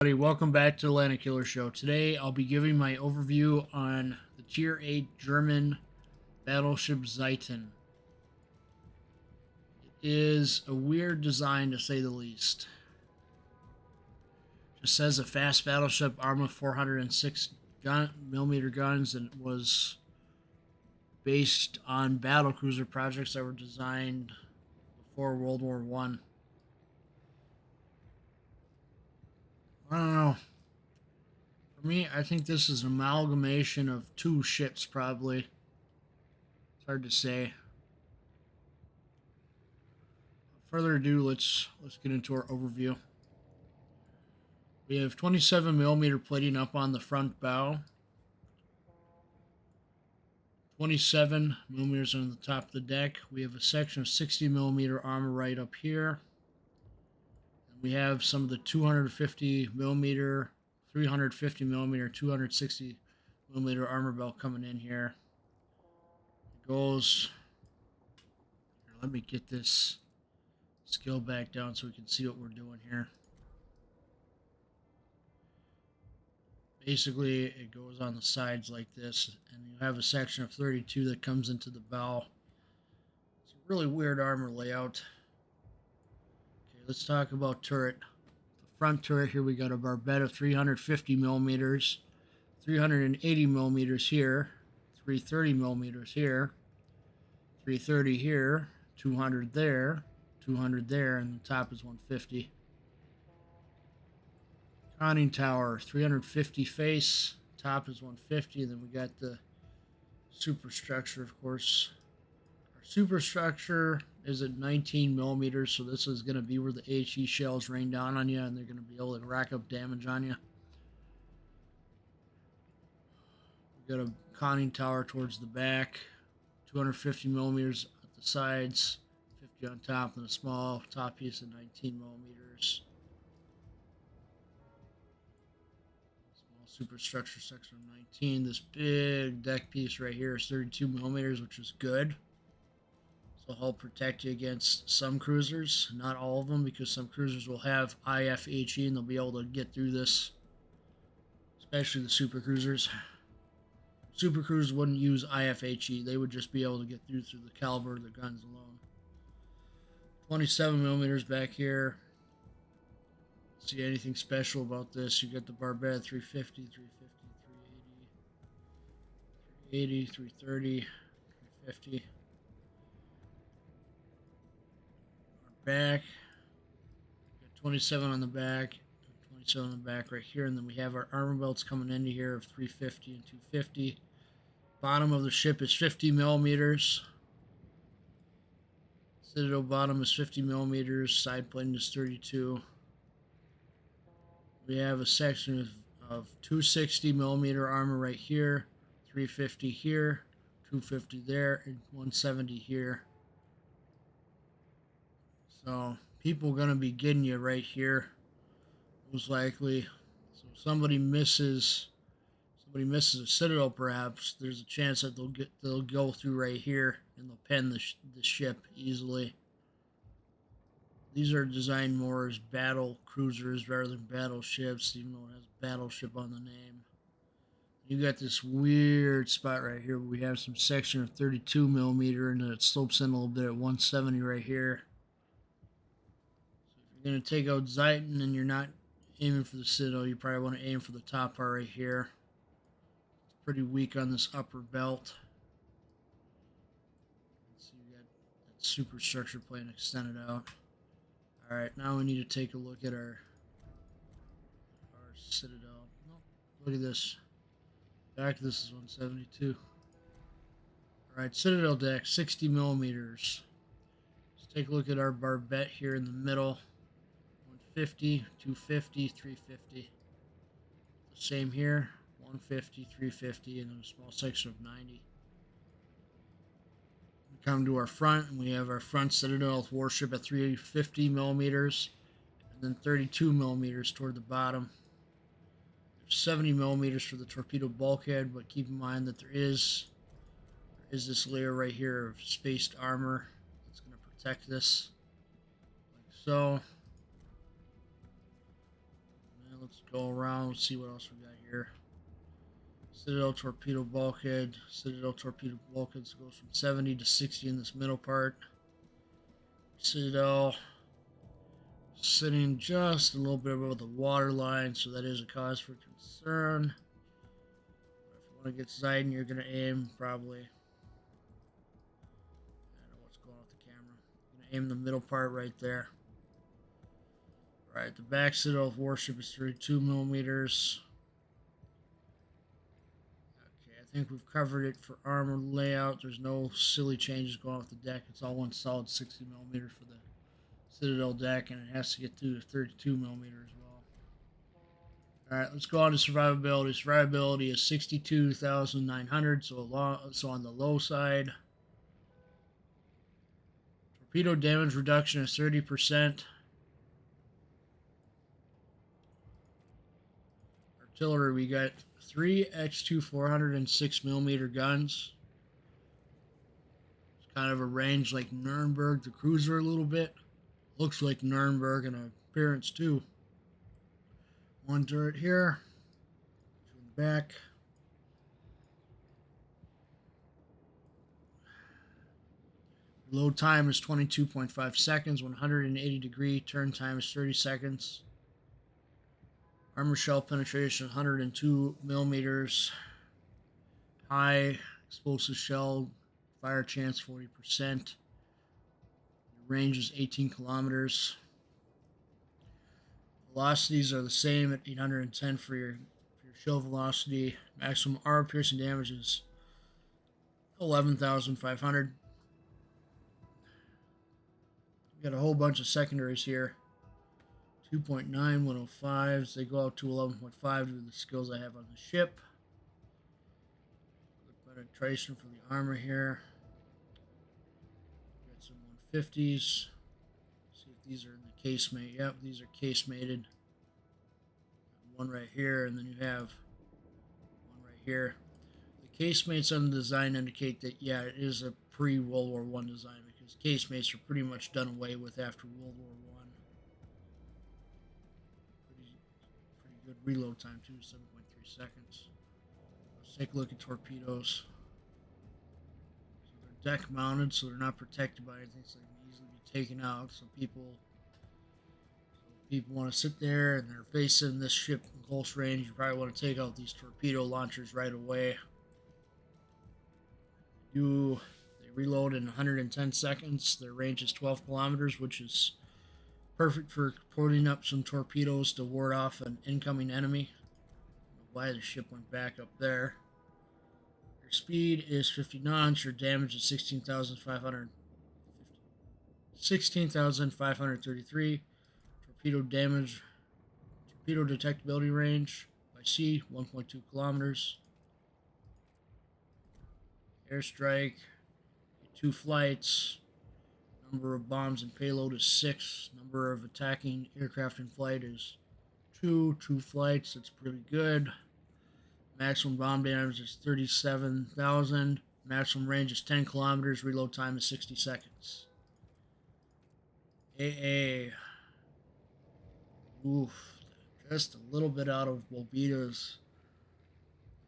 Welcome back to the Landedkiller show. Today I'll be giving my overview on the Tier 8 German battleship Zieten. It is a weird design to say the least. It says a fast battleship armed with 406 millimeter guns, and it was based on battlecruiser projects that were designed before World War One. I don't know. For me, I think this is an amalgamation of two ships, probably. It's hard to say. Without further ado, let's get into our overview. We have 27 millimeter plating up on the front bow, 27 millimeters on the top of the deck. We have a section of 60 millimeter armor right up here. And we have some of the 250 millimeter, 350 millimeter, 260 millimeter armor belt coming in here. It goes. Here, let me get this scale back down so we can see what we're doing here. Basically, it goes on the sides like this, and you have a section of 32 that comes into the bow. It's a really weird armor layout. Okay, let's talk about turret. The front turret here, we got a barbette of 350 millimeters, 380 millimeters here, 330 millimeters here, 330 here, 200 there, 200 there, and the top is 150. Conning tower, 350 face, top is 150. Then we got the superstructure, of course. Our superstructure is at 19 millimeters, so this is going to be where the HE shells rain down on you, and they're going to be able to rack up damage on you. We got a conning tower towards the back, 250 millimeters at the sides, 50 on top, and a small top piece of 19 millimeters. Superstructure section of 19. This big deck piece right here is 32 millimeters, which is good. So it'll help protect you against some cruisers. Not all of them, because some cruisers will have IFHE and they'll be able to get through this, especially the super cruisers. Super cruisers wouldn't use IFHE. They would just be able to get through the caliber of their guns alone. 27 millimeters back here. See anything special about this? You got the barbette 350, 350, 380, 330, 350. Our back, got 27 on the back, 27 on the back right here, and then we have our armor belts coming into here of 350 and 250. Bottom of the ship is 50 millimeters. Citadel bottom is 50 millimeters. Side plating is 32. We have a section of 260 millimeter armor right here, 350 here, 250 there, and 170 here. So people are going to be getting you right here, most likely. So if somebody misses a citadel, perhaps there's a chance that they'll go through right here and they'll pen the ship easily. These are designed more as battle cruisers rather than battleships, even though it has battleship on the name. You got this weird spot right here where we have some section of 32 millimeter, and then it slopes in a little bit at 170 right here. So if you're going to take out Zieten and you're not aiming for the citadel, you probably want to aim for the top part right here. It's pretty weak on this upper belt. So you got that superstructure plane extended out. Alright, now we need to take a look at our citadel. Nope, look at this. Back of this is 172. Alright, citadel deck, 60 millimeters. Let's take a look at our barbette here in the middle. 150, 250, 350. The same here, 150, 350, and then a small section of 90. Come to our front, and we have our front citadel warship at 350 millimeters, and then 32 millimeters toward the bottom. There's 70 millimeters for the torpedo bulkhead, but keep in mind that there is this layer right here of spaced armor that's going to protect this, like so. let's go around, see what else we got here. Citadel torpedo bulkhead. Citadel torpedo bulkhead goes from 70 to 60 in this middle part. Citadel sitting just a little bit above the water line, so that is a cause for concern. If you want to get Zieten, you're going to aim probably. I don't know what's going on with the camera. You're going to aim the middle part right there. Alright, the back Citadel warship is 32 millimeters. I think we've covered it for armor layout. There's no silly changes going on with the deck. It's all one solid 60 millimeters for the Citadel deck, and it has to get through to 32 millimeters as well. Alright, let's go on to survivability. Survivability is 62,900, so on the low side. Torpedo damage reduction is 30%. Artillery, we got 3 X2 406mm guns. It's kind of a range like Nuremberg, the cruiser a little bit. Looks like Nuremberg in appearance too. One turret here. Two in the back. Load time is 22.5 seconds. 180-degree turn time is 30 seconds. Armor shell penetration 102 millimeters. High explosive shell fire chance 40%. Range is 18 kilometers. Velocities are the same at 810 for your shell velocity. Maximum armor piercing damage is 11,500. We got a whole bunch of secondaries here. 2.9, 105s. They go out to 11.5 due to the skills I have on the ship. Good penetration for the armor here. Got some 150s. See if these are in the casemate. Yep, these are casemated. One right here, and then you have one right here. The casemates on the design indicate that, yeah, it is a pre-World War I design, because casemates are pretty much done away with after World War I. Good reload time too, 7.3 seconds. Let's take a look at torpedoes. So they're deck mounted, so they're not protected by anything, so they can easily be taken out. So people want to sit there and they're facing this ship in close range. You probably want to take out these torpedo launchers right away. They reload in 110 seconds. Their range is 12 kilometers, which is perfect for putting up some torpedoes to ward off an incoming enemy. I don't know why the ship went back up there. Your speed is 50 knots. Your damage is 16,533. Torpedo damage. Torpedo detectability range by sea 1.2 kilometers. Airstrike. 2 flights. Number of bombs and payload is 6. Number of attacking aircraft in flight is 2. 2 flights, that's pretty good. Maximum bomb damage is 37,000. Maximum range is 10 kilometers. Reload time is 60 seconds. AA. Oof. Just a little bit out of Bobita's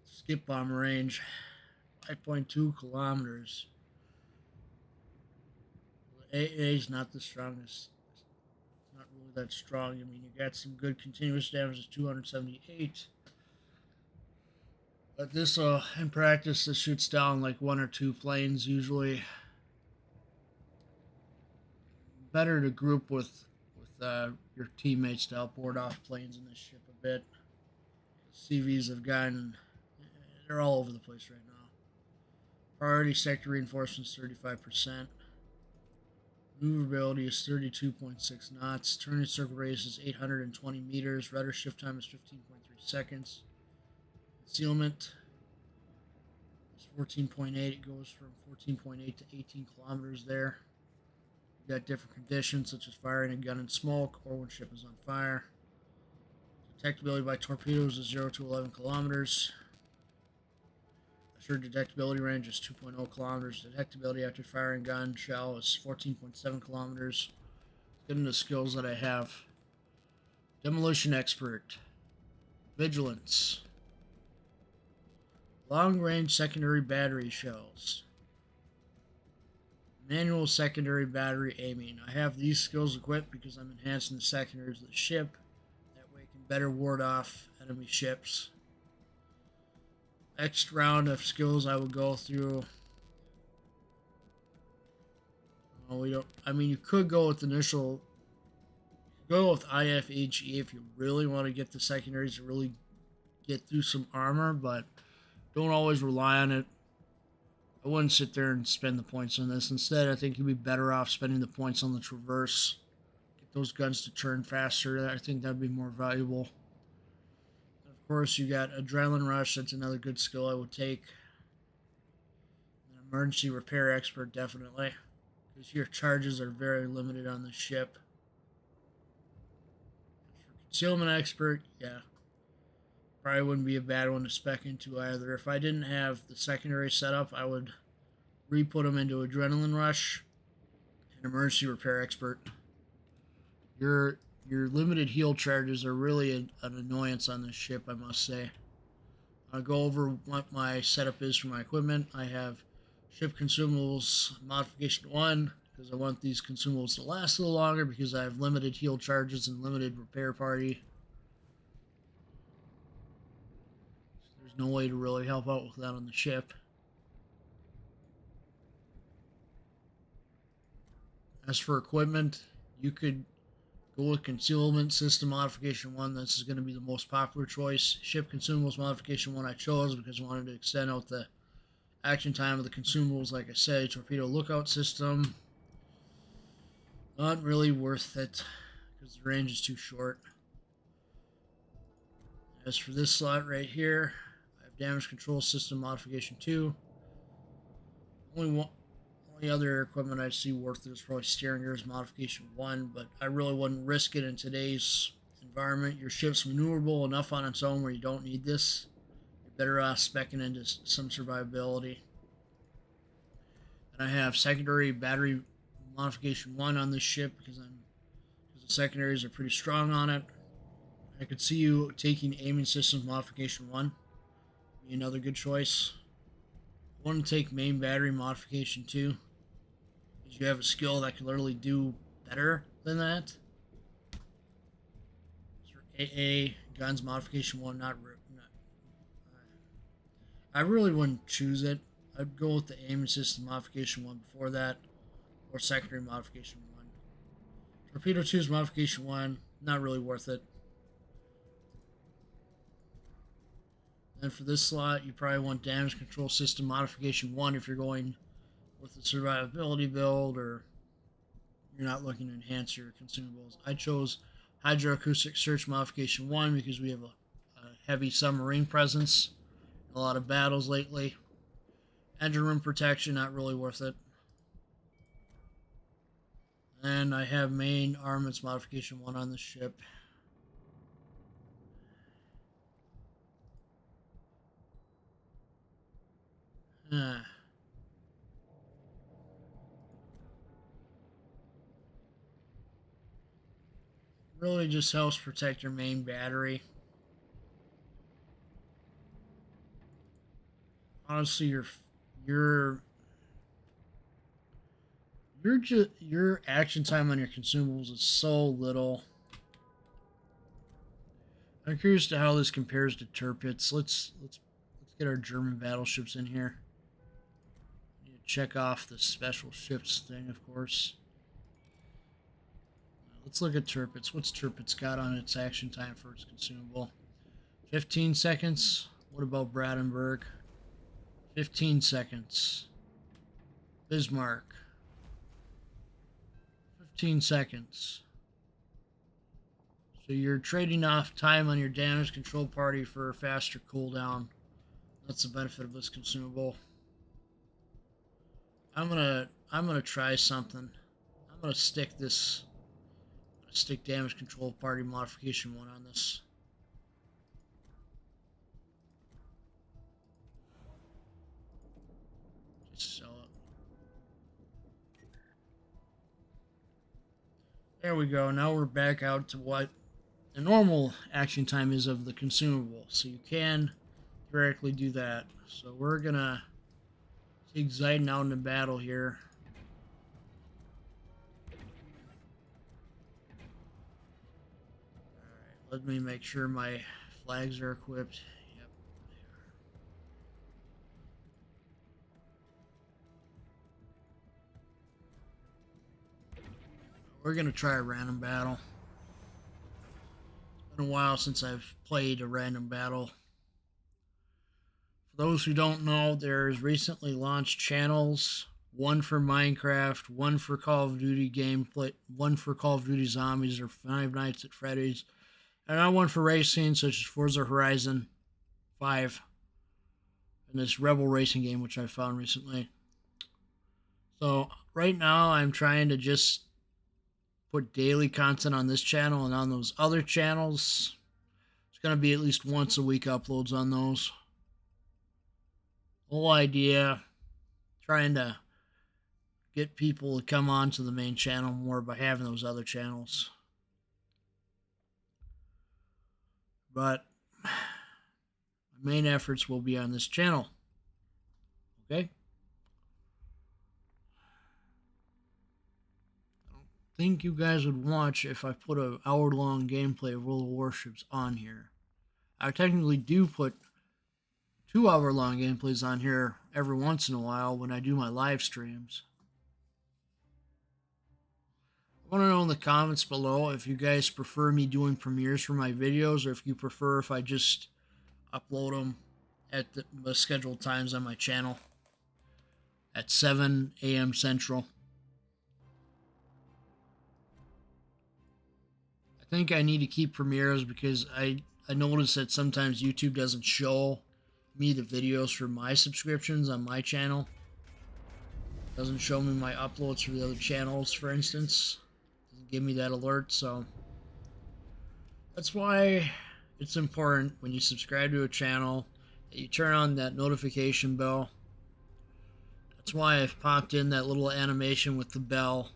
skip bomb range. 5.2 kilometers. AA is not the strongest. It's not really that strong. I mean, you got some good continuous damage of 278. But this, in practice, this shoots down like 1 or 2 planes usually. Better to group with your teammates to help ward off planes in this ship a bit. CVs have gotten, they're all over the place right now. Priority sector reinforcements 35%. Maneuverability is 32.6 knots. Turning circle radius is 820 meters. Rudder shift time is 15.3 seconds. Concealment is 14.8. It goes from 14.8 to 18 kilometers there. You got different conditions such as firing a gun in smoke or when ship is on fire. Detectability by torpedoes is 0 to 11 kilometers. Assured detectability range is 2.0 kilometers. Detectability after firing gun shell is 14.7 kilometers. Getting the skills that I have. Demolition expert. Vigilance. Long-range secondary battery shells. Manual secondary battery aiming. I have these skills equipped because I'm enhancing the secondaries of the ship. That way it can better ward off enemy ships. Next round of skills I would go through. Oh, we don't. I mean, you could go with initial. Go with IFHE if you really want to get the secondaries to really get through some armor, but don't always rely on it. I wouldn't sit there and spend the points on this. Instead, I think you'd be better off spending the points on the traverse. Get those guns to turn faster. I think that'd be more valuable. And of course, you got Adrenaline Rush. That's another good skill I would take. An Emergency Repair Expert, definitely. Because your charges are very limited on the ship. For Concealment Expert, yeah. Probably wouldn't be a bad one to spec into either. If I didn't have the secondary setup, I would re-put them into Adrenaline Rush and Emergency Repair Expert. Your limited heal charges are really an annoyance on this ship, I must say. I'll go over what my setup is for my equipment. I have Ship Consumables Modification 1, because I want these consumables to last a little longer because I have limited heal charges and limited repair party. There's no way to really help out with that on the ship. As for equipment, you could go with Concealment System Modification 1. This is going to be the most popular choice. Ship Consumables Modification 1 I chose because I wanted to extend out the action time of the consumables. Like I said, Torpedo Lookout System. Not really worth it because the range is too short. As for this slot right here, I have Damage Control System Modification 2. Only other equipment I see worth it is probably Steering Gears Modification 1, but I really wouldn't risk it in today's environment. Your ship's maneuverable enough on its own where you don't need this. You're better off speccing into some survivability. And I have Secondary Battery Modification 1 on this ship because the secondaries are pretty strong on it. I could see you taking Aiming Systems Modification 1. Be another good choice. I want to take Main Battery Modification 2. Because you have a skill that can literally do better than that. For AA, Guns Modification 1, not I really wouldn't choose it. I'd go with the Aiming System Modification 1 before that. Or Secondary Modification 1. Torpedo 2's Modification 1, not really worth it. And for this slot, you probably want Damage Control System Modification 1 if you're going with the survivability build or you're not looking to enhance your consumables. I chose Hydroacoustic Search Modification 1 because we have a heavy submarine presence in a lot of battles lately. Engine room protection, not really worth it. And I have Main Armaments Modification 1 on the ship. Really just helps protect your main battery. Honestly, your action time on your consumables is so little. I'm curious to how this compares to Turpits. Let's get our German battleships in here. Need to check off the special ships thing, of course. Let's look at Turpits. What's Turpits got on its action time for its consumable? 15 seconds. What about Brandenburg? 15 seconds. Bismarck. 15 seconds. So you're trading off time on your damage control party for a faster cooldown. That's the benefit of this consumable. I'm gonna try something. I'm gonna stick damage control party modification 1 on this. Just sell it. There we go. Now we're back out to what the normal action time is of the consumable, so you can directly do that. So we're gonna take Zieten out into battle here. Alright, let me make sure my flags are equipped. Yep, they are. We're gonna try a random battle. It's been a while since I've played a random battle. For those who don't know, there's recently launched channels, one for Minecraft, one for Call of Duty gameplay, one for Call of Duty Zombies or Five Nights at Freddy's, and now one for racing such as Forza Horizon 5 and this Rebel racing game which I found recently. So right now I'm trying to just put daily content on this channel, and on those other channels it's going to be at least once a week uploads on those. Whole idea, trying to get people to come on to the main channel more by having those other channels. But my main efforts will be on this channel. Okay? I don't think you guys would watch if I put an hour-long gameplay of World of Warships on here. I technically do put 2-hour-long gameplays on here every once in a while when I do my live streams. I want to know in the comments below if you guys prefer me doing premieres for my videos, or if you prefer if I just upload them at the scheduled times on my channel at 7 a.m. Central. I think I need to keep premieres because I notice that sometimes YouTube doesn't show me the videos for my subscriptions on my channel. It doesn't show me my uploads for the other channels, for instance. It doesn't give me that alert, so that's why it's important when you subscribe to a channel that you turn on that notification bell. That's why I've popped in that little animation with the bell.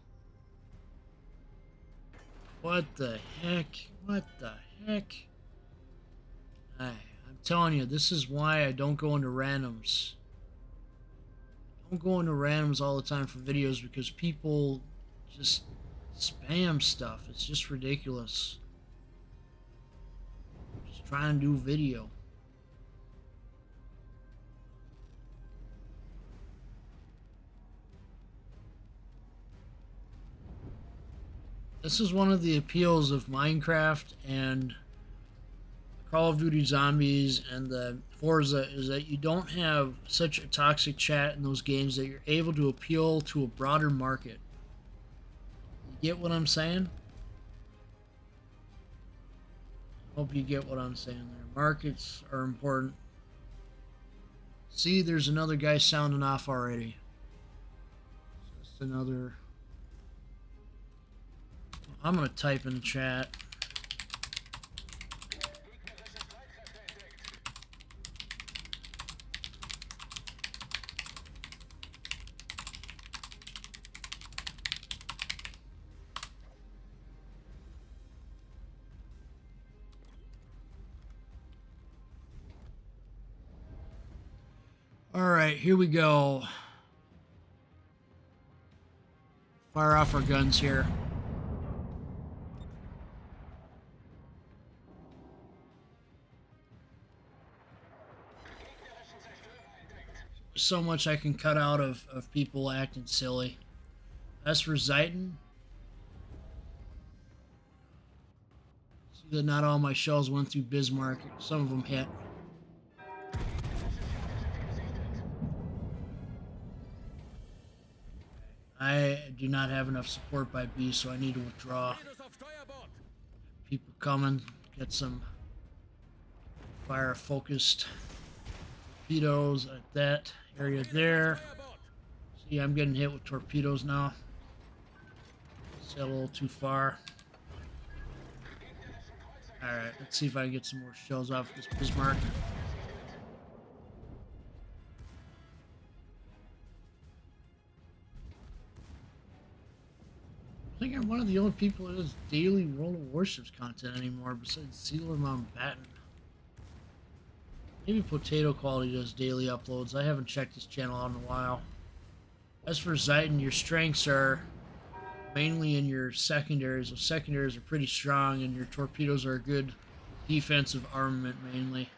What the heck? What the heck? I'm telling you, this is why I don't go into randoms. I don't go into randoms all the time for videos because people just spam stuff. It's just ridiculous. Just trying to do video. This is one of the appeals of Minecraft and Call of Duty Zombies and the Forza, is that you don't have such a toxic chat in those games that you're able to appeal to a broader market. You get what I'm saying? I hope you get what I'm saying there. Markets are important. See, there's another guy sounding off already. Just another... I'm going to type in the chat. Alright, here we go. Fire off our guns here. So much I can cut out of people acting silly. As for Zieten, see that not all my shells went through Bismarck. Some of them hit. I do not have enough support by B, so I need to withdraw. People coming, get some fire-focused torpedoes at that area there. See, I'm getting hit with torpedoes now. It's a little too far. Alright, let's see if I can get some more shells off this Bismarck. I think I one of the only people that does daily World of Warships content anymore besides Sealer Mountbatten. Maybe Potato Quality does daily uploads. I haven't checked his channel out in a while. As for Zieten, your strengths are mainly in your secondaries. Those secondaries are pretty strong, and your torpedoes are a good defensive armament mainly.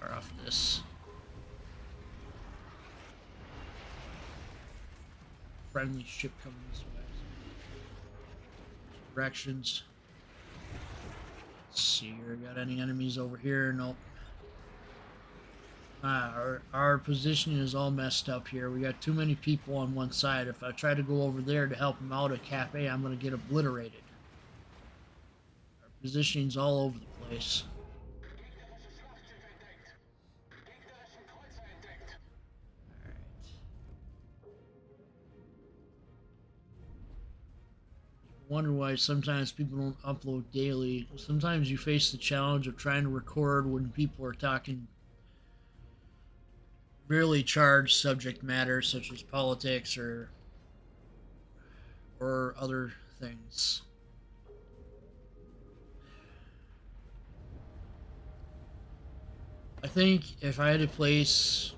Far off this. Friendly ship coming this way. Directions. Let's see here. Got any enemies over here? Nope. Our position is all messed up here. We got too many people on one side. If I try to go over there to help them out at Cap A, I'm going to get obliterated. Our positioning's all over the place. Wonder why sometimes people don't upload daily. Sometimes you face the challenge of trying to record when people are talking really charged subject matter such as politics or other things. I think if I had to place,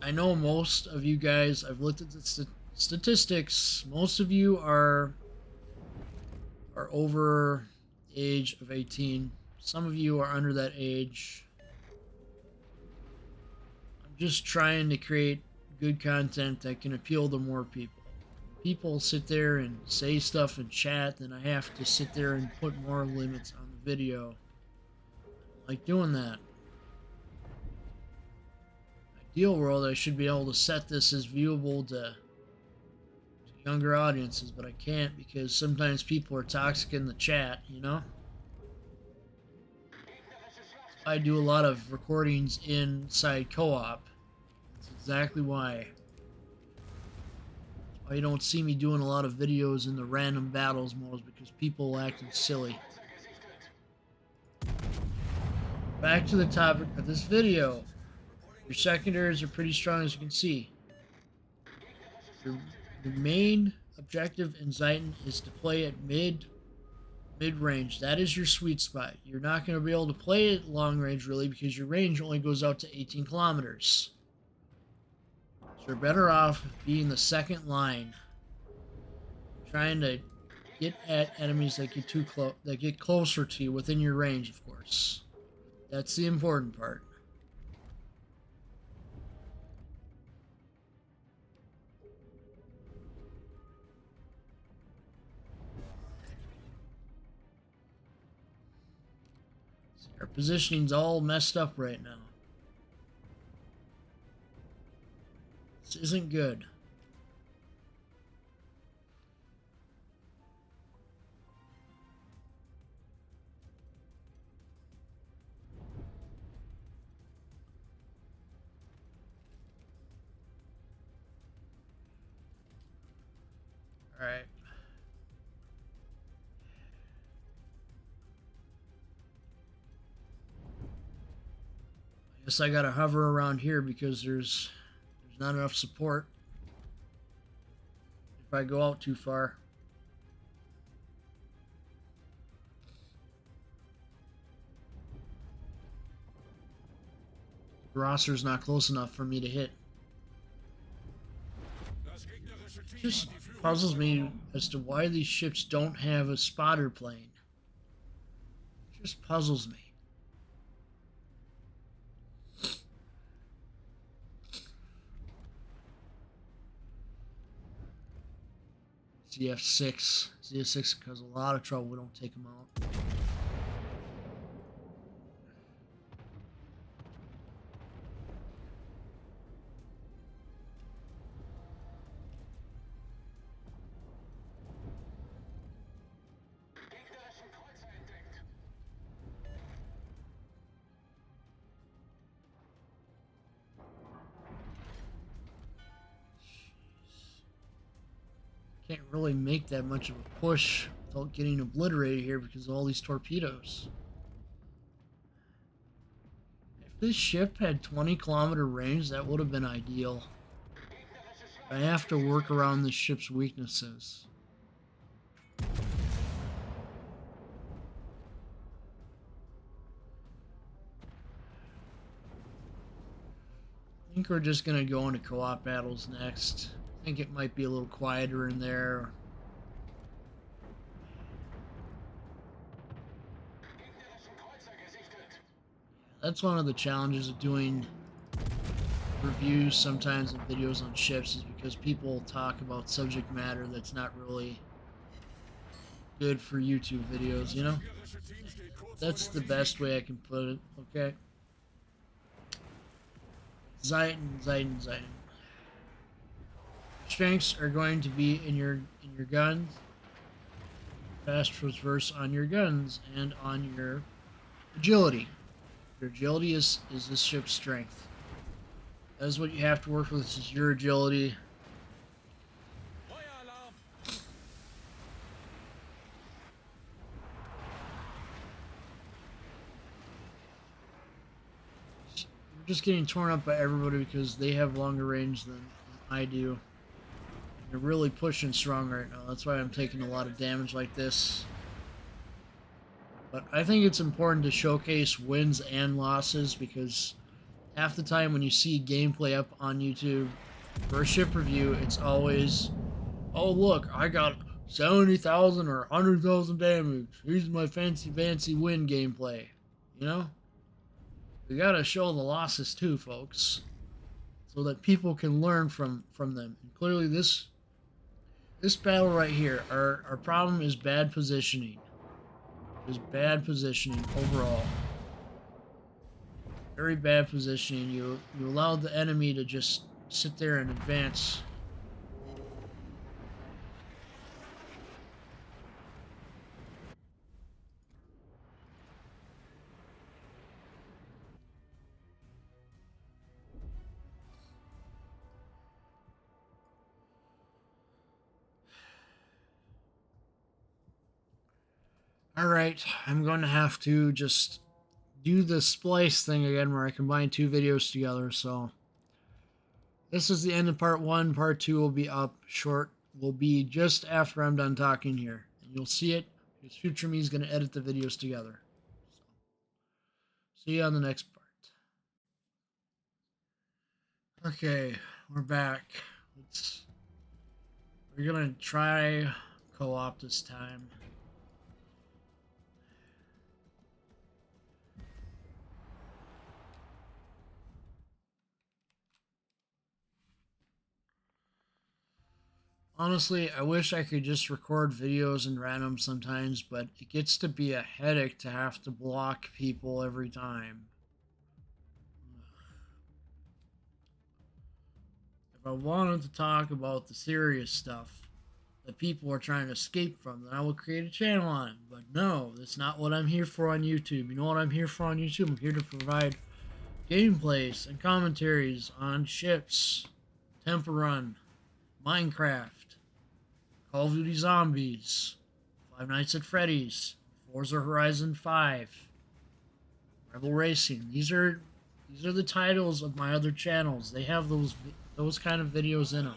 I know most of you guys, I've looked at the statistics, most of you are over age of 18. Some of you are under that age. I'm just trying to create good content that can appeal to more people. People sit there and say stuff in chat, then I have to sit there and put more limits on the video. I don't like doing that. Ideal world, I should be able to set this as viewable to younger audiences, but I can't because sometimes people are toxic in the chat, you know? I do a lot of recordings inside co-op. That's exactly why. That's why you don't see me doing a lot of videos in the random battles modes, because people acting silly. Back to the topic of this video. Your secondaries are pretty strong, as you can see. The main objective in Zieten is to play at mid-range. That is your sweet spot. You're not going to be able to play at long range really because your range only goes out to 18 kilometers. So you're better off being the second line, trying to get at enemies that get too close, that get closer to you within your range, of course. That's the important part. Our positioning's all messed up right now. This isn't good. All right. I guess I gotta hover around here because there's not enough support if I go out too far. The roster's not close enough for me to hit. It just puzzles me as to why these ships don't have a spotter plane. It just puzzles me. ZF6 can cause a lot of trouble. We don't take them out. Can't really make that much of a push without getting obliterated here because of all these torpedoes. If this ship had 20-kilometer range, that would have been ideal. I have to work around the ship's weaknesses. I think we're just going to go into co-op battles next. I think it might be a little quieter in there. That's one of the challenges of doing reviews sometimes and videos on ships, is because people talk about subject matter that's not really good for YouTube videos, you know? That's the best way I can put it, okay? Zieten. Strengths are going to be in your guns, fast transverse on your guns, and on your agility. Your agility is this ship's strength. That is what you have to work with, is your agility. You're just getting torn up by everybody because they have longer range than I do. You're really pushing strong right now. That's why I'm taking a lot of damage like this. But I think it's important to showcase wins and losses, because half the time when you see gameplay up on YouTube for a ship review, it's always, oh look, I got 70,000 or 100,000 damage. Here's my fancy win gameplay. You know? We gotta show the losses too, folks, so that people can learn from them. And clearly this battle right here, our problem is bad positioning. Is bad positioning overall. Very bad positioning. You allowed the enemy to just sit there and advance. Alright, I'm going to have to just do the splice thing again where I combine two videos together, so this is the end of part 1. Part 2 will be up short. Will be just after I'm done talking here. And you'll see it, because future me is going to edit the videos together. So, see you on the next part. Okay, we're back. We're going to try co-op this time. Honestly, I wish I could just record videos in random sometimes, but it gets to be a headache to have to block people every time. If I wanted to talk about the serious stuff that people are trying to escape from, then I would create a channel on it. But no, that's not what I'm here for on YouTube. You know what I'm here for on YouTube? I'm here to provide gameplays and commentaries on ships, Temple Run, Minecraft, Call of Duty Zombies, Five Nights at Freddy's, Forza Horizon 5, Rebel Racing. These are the titles of my other channels. They have those kind of videos in them.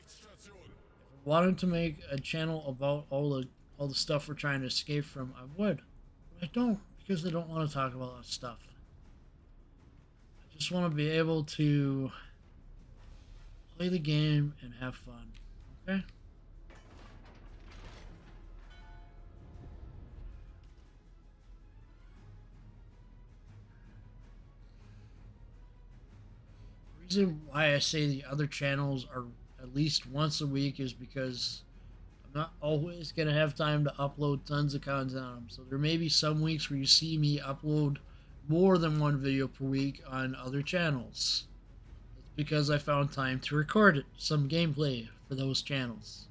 If I wanted to make a channel about all the stuff we're trying to escape from, I would. But I don't, because I don't want to talk about that stuff. I just want to be able to play the game and have fun. Okay? The reason why I say the other channels are at least once a week is because I'm not always going to have time to upload tons of content on them. So there may be some weeks where you see me upload more than one video per week on other channels. That's because I found time to record some gameplay for those channels.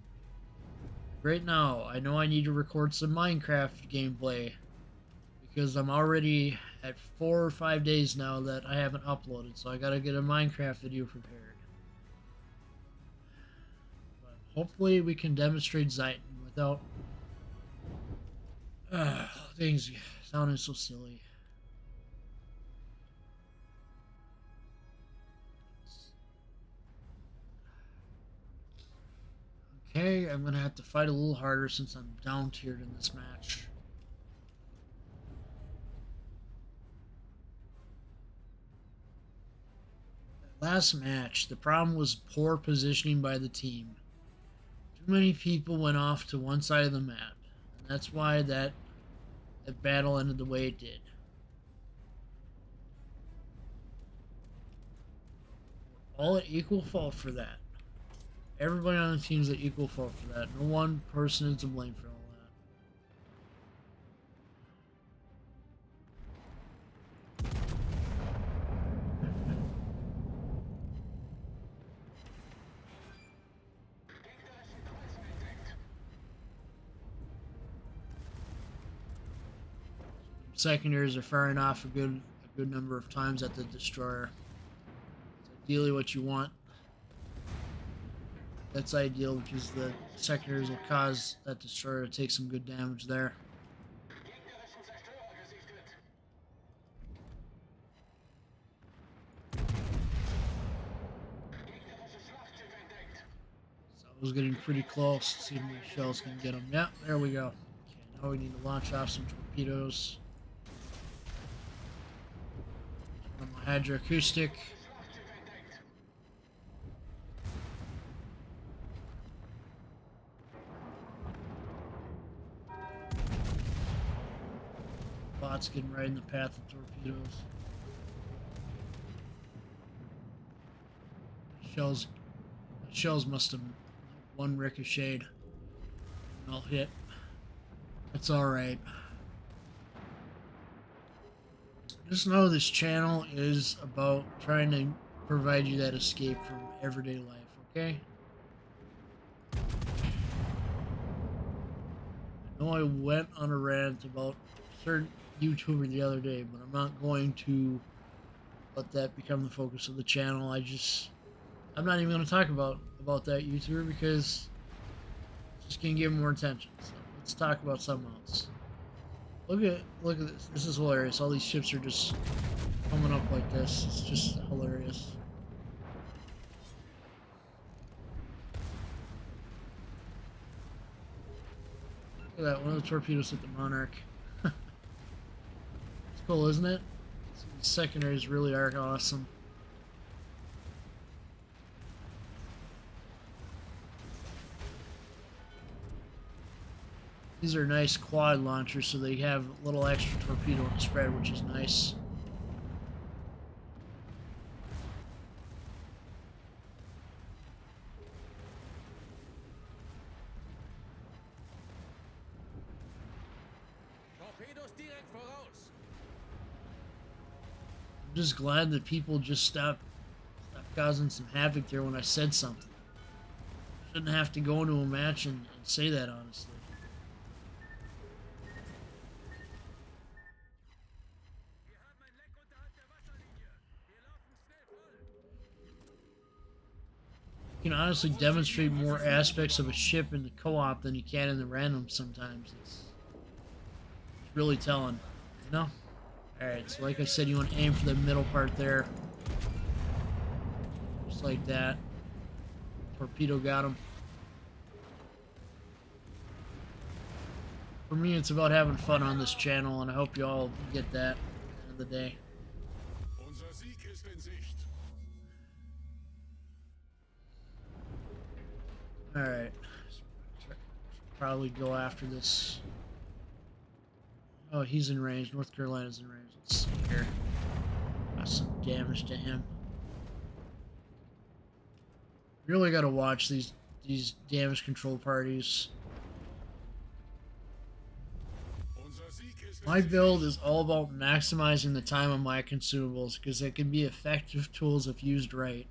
Right now, I know I need to record some Minecraft gameplay, because I'm already at 4 or 5 days now that I haven't uploaded, so I gotta get a Minecraft video prepared. But hopefully we can demonstrate Zieten without things sounding so silly. Okay, I'm gonna have to fight a little harder since I'm down tiered in this match. Last match, the problem was poor positioning by the team. Too many people went off to one side of the map, and that's why that battle ended the way it did. We're all at equal fault for that. Everybody on the team is at equal fault for that. No one person is to blame for all that. Secondaries are firing off a good number of times at the destroyer. It's ideally what you want. That's ideal because the secondaries will cause that destroyer to take some good damage there. So I was getting pretty close. See if my shells can get them. Yeah, there we go. Okay, now we need to launch off some torpedoes. My hydroacoustic. Bots getting right in the path of torpedoes. Shells must have one ricocheted. And I'll hit. That's alright. Just know this channel is about trying to provide you that escape from everyday life, okay? I know I went on a rant about a certain YouTuber the other day, but I'm not going to let that become the focus of the channel. I'm not even going to talk about that YouTuber because it's just going to give him more attention. So let's talk about something else. Look at this. This is hilarious. All these ships are just coming up like this. It's just hilarious. Look at that. One of the torpedoes hit the Monarch. It's cool, isn't it? These secondaries really are awesome. These are nice quad launchers, so they have a little extra torpedo in the spread, which is nice. I'm just glad that people just stopped causing some havoc there when I said something. Shouldn't have to go into a match and say that, honestly. You can honestly demonstrate more aspects of a ship in the co-op than you can in the random sometimes. It's really telling, you know? Alright, so like I said, you want to aim for the middle part there. Just like that. Torpedo got him. For me, it's about having fun on this channel, and I hope you all get that at the end of the day. Alright. Probably go after this. Oh, he's in range. North Carolina's in range. Let's see here. Got some damage to him. Really got to watch these damage control parties. My build is all about maximizing the time on my consumables because they can be effective tools if used right.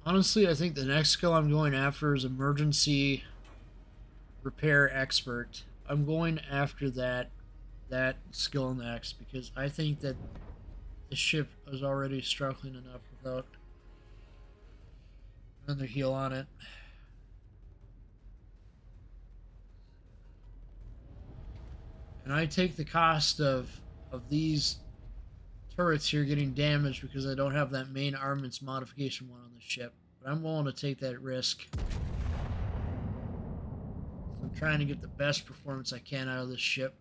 Honestly, I think the next skill I'm going after is Emergency Repair Expert. I'm going after that skill next because I think that the ship is already struggling enough without another heal on it. And I take the cost of these turrets here getting damaged because I don't have that main armaments modification one on the ship. But I'm willing to take that risk. I'm trying to get the best performance I can out of this ship.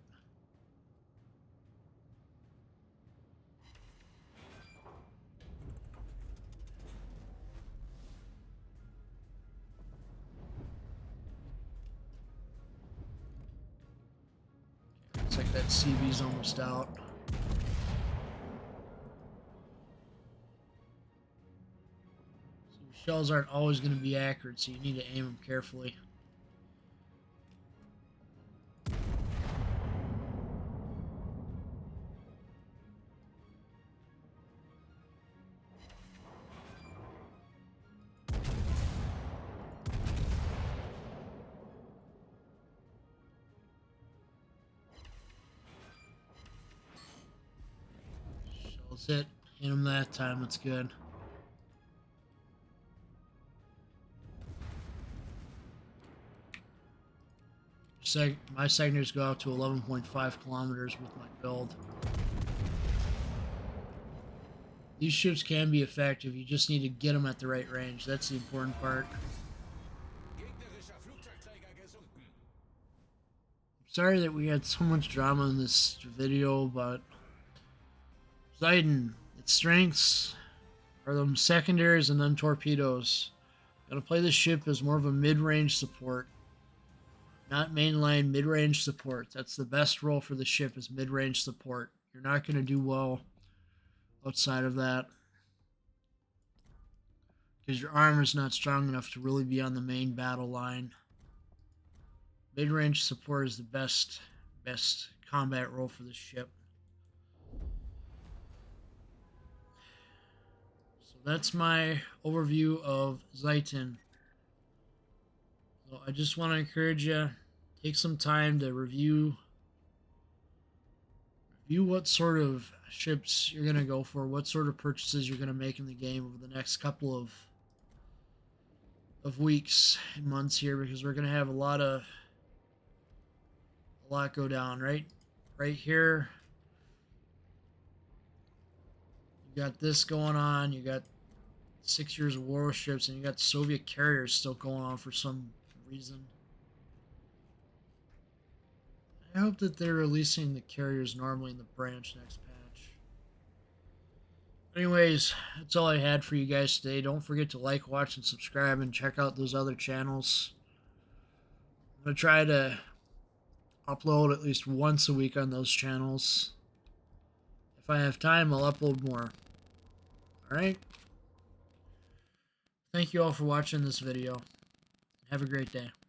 Looks like that CV's almost out. So your shells aren't always going to be accurate, so you need to aim them carefully. Shells hit. Hit them that time. That's good. My secondaries go out to 11.5 kilometers with my build. These ships can be effective. You just need to get them at the right range. That's the important part. Sorry that we had so much drama in this video, but Zieten, its strengths are them secondaries and then torpedoes. Gotta play this ship as more of a mid-range support. Not mainline, mid-range support. That's the best role for the ship, is mid-range support. You're not going to do well outside of that, because your armor's not strong enough to really be on the main battle line. Mid-range support is the best combat role for the ship. So that's my overview of Zieten. So I just want to encourage you, take some time to review what sort of ships you're going to go for, what sort of purchases you're going to make in the game over the next couple of weeks and months here, because we're going to have a lot go down. Right here, you got this going on, you got 6 years of warships, and you got Soviet carriers still going on for some reason. I hope that they're releasing the carriers normally in the branch next patch. Anyways, that's all I had for you guys today. Don't forget to like, watch, and subscribe, and check out those other channels. I'm going to try to upload at least once a week on those channels. If I have time, I'll upload more. Alright? Thank you all for watching this video. Have a great day.